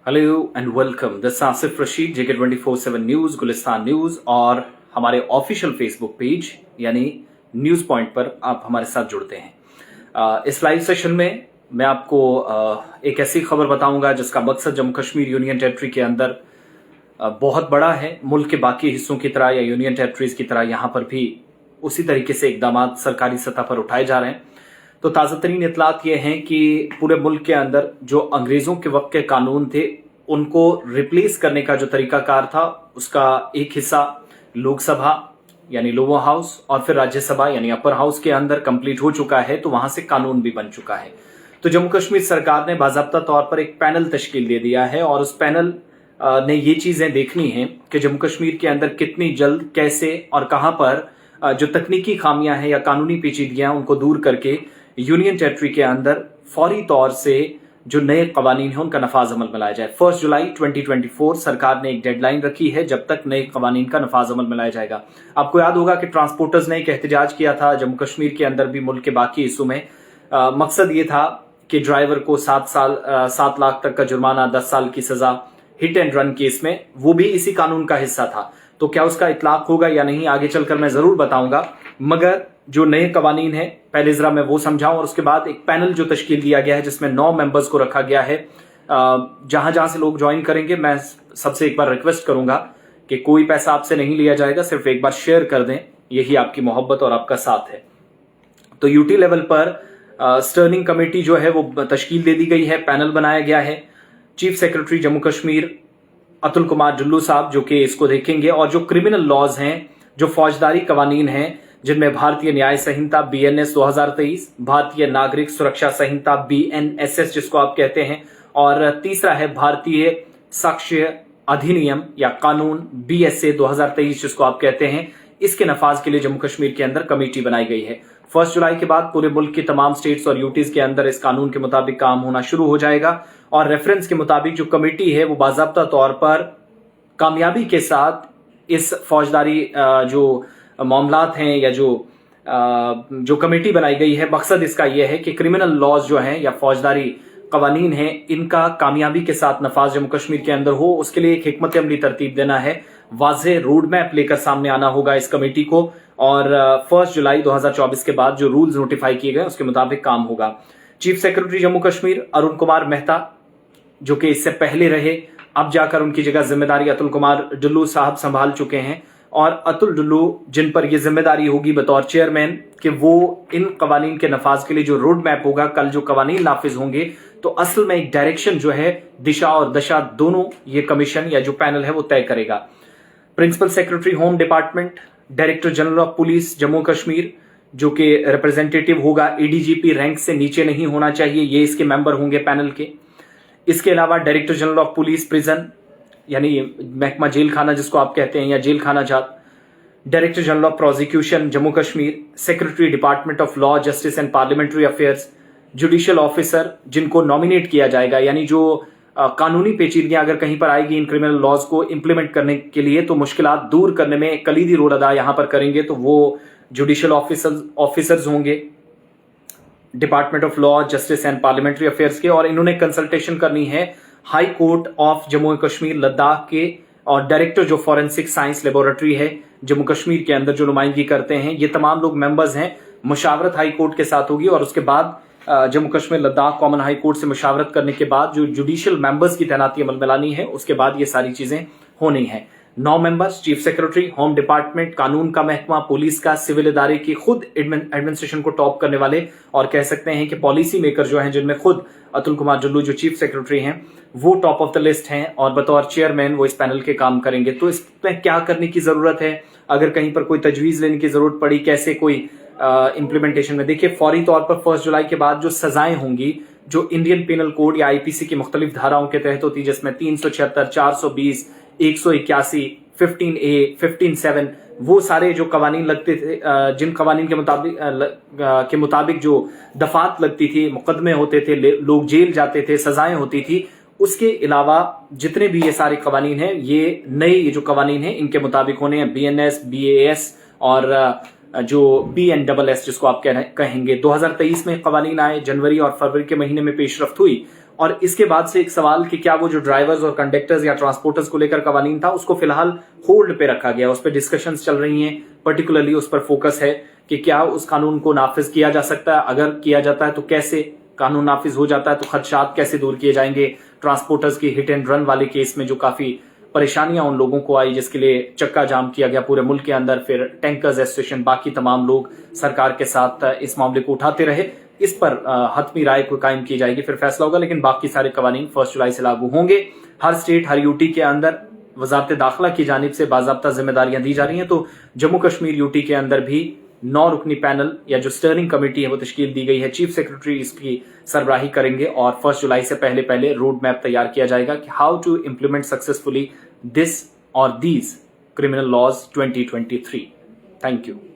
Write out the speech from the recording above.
Hello and welcome, this Asif Rashid, JK 24/7 news, Gulistan news और हमारे official Facebook page यानी news point पर आप हमारे साथ जुड़ते हैं। इस लाइव सेशन में मैं आपको एक ऐसी खबर बताऊंगा जिसका मकसद जम्मू कश्मीर यूनियन टेरिटरी के अंदर बहुत बड़ा है। मुल्क के बाकी हिस्सों की तरह या यूनियन टेरिटरीज की तरह यहाँ पर भी उसी तरीके से इकदाम सरकारी सतह पर उठाए जा रहे हैं। तो ताज़ा तरीन इतलात ये हैं कि पूरे मुल्क के अंदर जो अंग्रेजों के वक्त के कानून थे उनको रिप्लेस करने का जो तरीकाकार था उसका एक हिस्सा लोकसभा यानी लोअर हाउस और फिर राज्यसभा यानी अपर हाउस के अंदर कंप्लीट हो चुका है, तो वहां से कानून भी बन चुका है। तो जम्मू कश्मीर सरकार ने बाज़ाब्ता तौर पर एक पैनल तश्कील दे दिया है और उस पैनल ने ये चीजें देखनी है कि जम्मू कश्मीर के अंदर कितनी जल्द, कैसे और कहां पर जो तकनीकी खामियां हैं या कानूनी पेचीदगियां उनको दूर करके यूनियन टेरिटरी के अंदर फौरी तौर से जो नए कवानीन हैं उनका नफाज अमल में लाया जाए। 1 जुलाई 2024 सरकार ने एक डेडलाइन रखी है जब तक नए कवानीन का नफाज अमल में लाया जाएगा। आपको याद होगा कि ट्रांसपोर्टर्स ने एक एहतजाज किया था जम्मू कश्मीर के अंदर भी, मुल्क के बाकी हिस्सों में। मकसद ये था कि ड्राइवर को 7 लाख तक का जुर्माना, 10 साल की सजा हिट एंड रन केस में, वो भी इसी कानून का हिस्सा था। तो क्या उसका इतलाक होगा या नहीं आगे चलकर मैं जरूर बताऊंगा, मगर जो नए कवानीन है पहले जरा मैं वो समझाऊं और उसके बाद एक पैनल जो तश्कील दिया गया है जिसमें 9 मेंबर्स को रखा गया है। जहां जहां से लोग ज्वाइन करेंगे मैं सबसे एक बार रिक्वेस्ट करूंगा कि कोई पैसा आपसे नहीं लिया जाएगा, सिर्फ एक बार शेयर कर दें, यही आपकी मोहब्बत और आपका साथ है। तो यूटी लेवल पर स्टर्निंग कमेटी जो है वो तश्कील दे दी गई है, पैनल बनाया गया है। चीफ सेक्रेटरी जम्मू कश्मीर अतुल कुमार जुल्लू साहब जो कि इसको देखेंगे, और जो क्रिमिनल लॉज हैं, जो फौजदारी कवानीन हैं जिनमें भारतीय न्याय संहिता BNS 2023, भारतीय नागरिक सुरक्षा संहिता BNSS जिसको आप कहते हैं, और तीसरा है भारतीय साक्ष्य अधिनियम या कानून BSA 2023 जिसको आप कहते हैं। इसके नफाज के लिए जम्मू कश्मीर के अंदर कमेटी बनाई गई है। 1 जुलाई के बाद पूरे मुल्क की तमाम स्टेट्स और यूटीज के अंदर इस कानून के मुताबिक काम होना शुरू हो जाएगा और रेफरेंस के मुताबिक जो कमेटी है वो बाज़ाब्ता तौर पर कामयाबी के साथ इस फौजदारी जो मामलात हैं या जो कमेटी बनाई गई है, मकसद इसका यह है कि क्रिमिनल लॉज जो हैं या फौजदारी कवानीन हैं इनका कामयाबी के साथ नफाज जम्मू कश्मीर के अंदर हो। उसके लिए एक हिकमत अमली तरतीब देना है, वाज़ेह रोड मैप लेकर सामने आना होगा इस कमेटी को, और 1 जुलाई 2024 के बाद जो रूल्स नोटिफाई किए गए उसके मुताबिक काम होगा। चीफ सेक्रेटरी जम्मू कश्मीर अरुण कुमार मेहता जो कि इससे पहले रहे, अब जाकर उनकी जगह जिम्मेदारी अतुल कुमार जुल्लू साहब संभाल चुके हैं, और अतुल जुल्लू जिन पर यह जिम्मेदारी होगी बतौर चेयरमैन कि वो इन कवानीन के नफाज के लिए जो रोड मैप होगा, कल जो कवानीन नाफिज होंगे तो असल में एक डायरेक्शन जो है, दिशा और दशा दोनों ये कमीशन या जो पैनल है वो तय करेगा। Principal secretary home department, director general of police Jammu Kashmir जो कि रिप्रेजेंटेटिव होगा, ADGP रैंक से नीचे नहीं होना चाहिए, ये इसके मेंबर होंगे पैनल के। इसके अलावा director general of police prison यानी महकमा जेल खाना जिसको आप कहते हैं या जेल खाना जात, director general of prosecution Jammu Kashmir, secretary department of law, justice and parliamentary affairs, judicial officer जिनको नॉमिनेट किया जाएगा, यानी जो कानूनी पेचीदगियां अगर कहीं पर आएगी इन क्रिमिनल लॉज को इंप्लीमेंट करने के लिए तो मुश्किलात दूर करने में कलीदी रोल अदा यहां पर करेंगे, तो वो जुडिशियल ऑफिसर्स होंगे department of law, justice and parliamentary affairs के। और इन्होंने कंसल्टेशन करनी है high court of Jammu Kashmir Ladakh के, और डायरेक्टर जो फॉरेंसिक साइंस लेबोरेटरी है जम्मू कश्मीर के अंदर जो नुमाइंदगी करते हैं, ये तमाम लोग मेंबर्स हैं। मुशावरत हाई कोर्ट के साथ होगी और उसके बाद Jammu Kashmir Ladakh common high court से मुशावरत करने के बाद जो जुडिशियल मेंबर्स की तैनाती अमल में लानी है, उसके बाद ये सारी चीजें होनी है। 9 members, chief secretary, home department, कानून का महकमा, पुलिस का, सिविल इदारे की खुद एडमिनिस्ट्रेशन को टॉप करने वाले, और कह सकते हैं कि पॉलिसी मेकर जो हैं जिनमें खुद अतुल कुमार जुल्लू जो चीफ सेक्रेटरी हैं वो टॉप ऑफ द लिस्ट हैं, और बतौर चेयरमैन वो इस पैनल के काम करेंगे। तो इसमें क्या करने की जरूरत है, अगर कहीं पर कोई तजवीज लेने की जरूरत पड़ी, कैसे कोई इंप्लीमेंटेशन में, देखिए फौरी तौर पर 1 जुलाई के बाद जो सजाएं होंगी जो इंडियन पिनल कोड या IPC की मुख्तलिफ धाराओं के तहत होती है, जिसमें 376, 420, 181, 15A, 15(7) वो सारे जो कवानीन लगते थे, जिन कवानीन के मुताबिक जो दफात लगती थी, मुकदमे होते थे, लोग जेल जाते थे, सजाएं होती थी, उसके अलावा जितने भी ये सारे कवानीन हैं, ये नए ये जो कवानीन हैं इनके मुताबिक होने हैं। BNS, BAS और जो BNSS जिसको आप कहेंगे। 2023 में कवानीन आए, जनवरी और फरवरी के महीने में पेशरफ्त हुई, और इसके बाद से एक सवाल कि क्या वो जो ड्राइवर्स और कंडक्टर्स या ट्रांसपोर्टर्स को लेकर कवानीन था उसको फिलहाल होल्ड पे रखा गया, उस पर डिस्कशंस चल रही हैं, पर्टिकुलरली उस पर फोकस है कि क्या उस कानून को नाफिज किया जा सकता है, अगर किया जाता है तो कैसे कानून नाफिज हो जाता है तो खदशात कैसे दूर किए जाएंगे। ट्रांसपोर्टर्स की हिट एंड रन वाले केस में जो काफी परेशानियां उन लोगों को आई जिसके लिए चक्का जाम किया गया पूरे मुल्क के अंदर, फिर टैंकर्स एसोसिएशन बाकी तमाम लोग सरकार के साथ इस मामले को उठाते रहे, इस पर हतमी राय को कायम की जाएगी, फिर फैसला होगा। लेकिन बाकी सारे कवानीन 1 जुलाई से लागू होंगे। हर स्टेट हर यूटी के अंदर वजारत दाखिला की जानिब से बाज़ाब्ता जिम्मेदारियां दी जा रही हैं, तो जम्मू कश्मीर यूटी के अंदर भी 9 रुकनी पैनल या जो स्टीयरिंग कमेटी है वो तश्कील दी गई है, चीफ सेक्रेटरी इसकी सरबराही करेंगे और 1 जुलाई से पहले पहले रोड मैप तैयार किया जाएगा कि how to implement successfully this और these criminal laws 2023. Thank you.